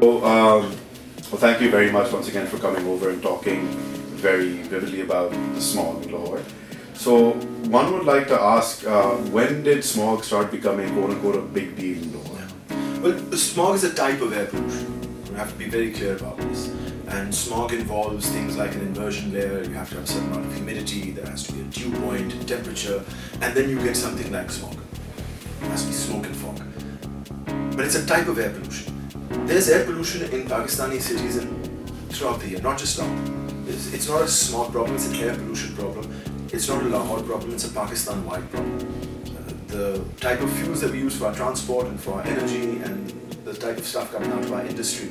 Well, thank you very much once again for coming over and talking very vividly about the smog in Lahore. So, one would like to ask, when did smog start becoming quote-unquote a big deal in Lahore? Well, smog is a type of air pollution. We have to be very clear about this. And smog involves things like an inversion layer, you have to have a certain amount of humidity, there has to be a dew point, temperature, and then you get something like smog. It has to be smoke and fog. But it's a type of air pollution. There's air pollution in Pakistani cities throughout the year, not just Lahore. It's not a smog problem, it's an air pollution problem. It's not a Lahore problem, it's a Pakistan-wide problem. The type of fuels that we use for our transport and for our energy and the type of stuff coming out of our industry,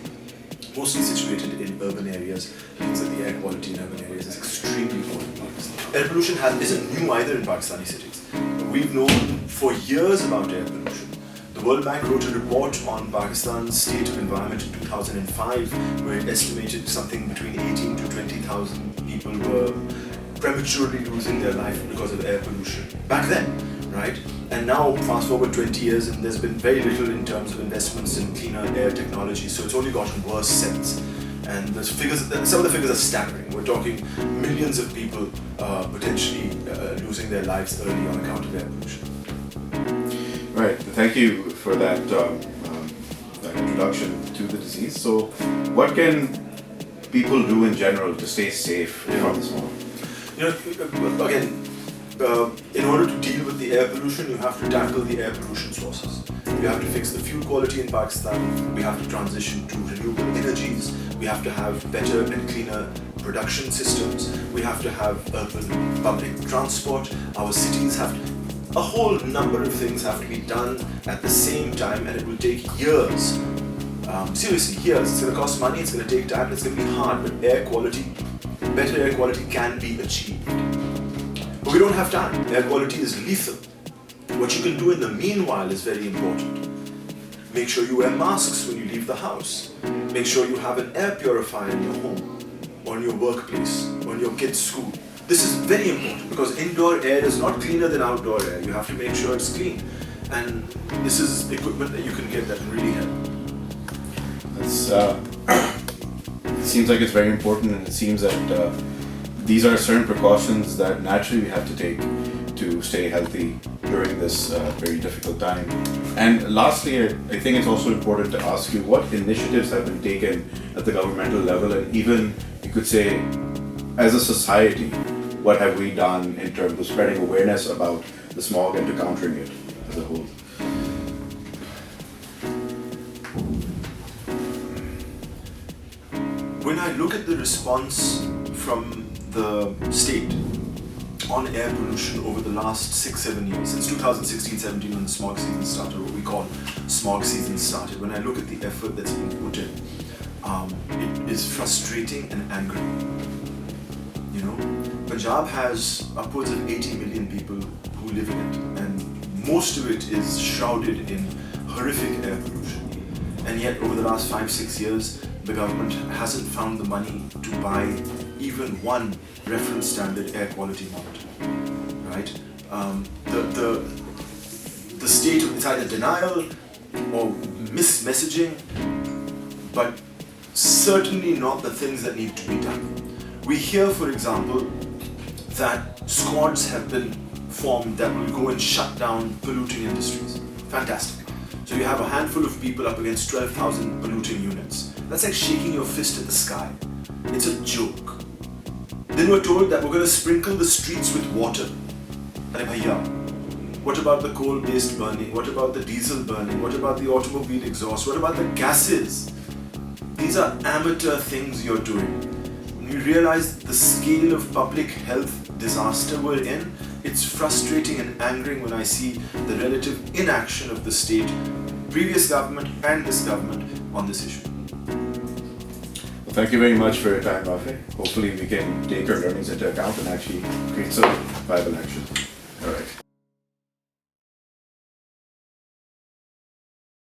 mostly situated in urban areas, means that the air quality in urban areas is extremely poor in Pakistan. Air pollution isn't new either in Pakistani cities. We've known for years about air pollution. The World Bank wrote a report on Pakistan's state of environment in 2005 where it estimated something between 18 to 20,000 people were prematurely losing their life because of air pollution. Back then, right? And now, fast forward 20 years and there's been very little in terms of investments in cleaner air technology, so it's only gotten worse since. And some of the figures are staggering. We're talking millions of people potentially losing their lives early on account of air pollution. Right, thank you for that introduction to the disease. So, what can people do in general to stay safe from the smog? Again, in order to deal with the air pollution, you have to tackle the air pollution sources. We have to fix the fuel quality in Pakistan, we have to transition to renewable energies, we have to have better and cleaner production systems, we have to have urban public transport, our cities have to... A whole number of things have to be done at the same time, and it will take years. Seriously, years. It's going to cost money, it's going to take time, it's going to be hard, but better air quality can be achieved. But we don't have time. Air quality is lethal. What you can do in the meanwhile is very important. Make sure you wear masks when you leave the house. Make sure you have an air purifier in your home, or in your workplace, or in your kids' school. This is very important because indoor air is not cleaner than outdoor air. You have to make sure it's clean. And this is equipment that you can get that can really help. It seems like it's very important, and it seems that these are certain precautions that naturally we have to take to stay healthy during this very difficult time. And lastly, I think it's also important to ask you what initiatives have been taken at the governmental level, and even, you could say, as a society, what have we done in terms of spreading awareness about the smog and to countering it as a whole? When I look at the response from the state on air pollution over the last 6-7 years, since 2016-17 when the smog season started, what we call smog season started, when I look at the effort that's been put in, it is frustrating and angering. Punjab has upwards of 80 million people who live in it, and most of it is shrouded in horrific air pollution. And yet, over the last 5-6 years, the government hasn't found the money to buy even one reference standard air quality monitor. Right? The state of it's either denial or messaging, but certainly not the things that need to be done. We hear, for example, that squads have been formed that will go and shut down polluting industries. Fantastic. So you have a handful of people up against 12,000 polluting units. That's like shaking your fist at the sky. It's a joke. Then we're told that we're going to sprinkle the streets with water. Arey bhaiya, what about the coal-based burning? What about the diesel burning? What about the automobile exhaust? What about the gases? These are amateur things you're doing. When you realize the scale of public health disaster we're in, it's frustrating and angering when I see the relative inaction of the state, previous government and this government on this issue. Well, thank you very much for your time, Rafay. Hopefully we can take our learnings into account and actually create some viable action.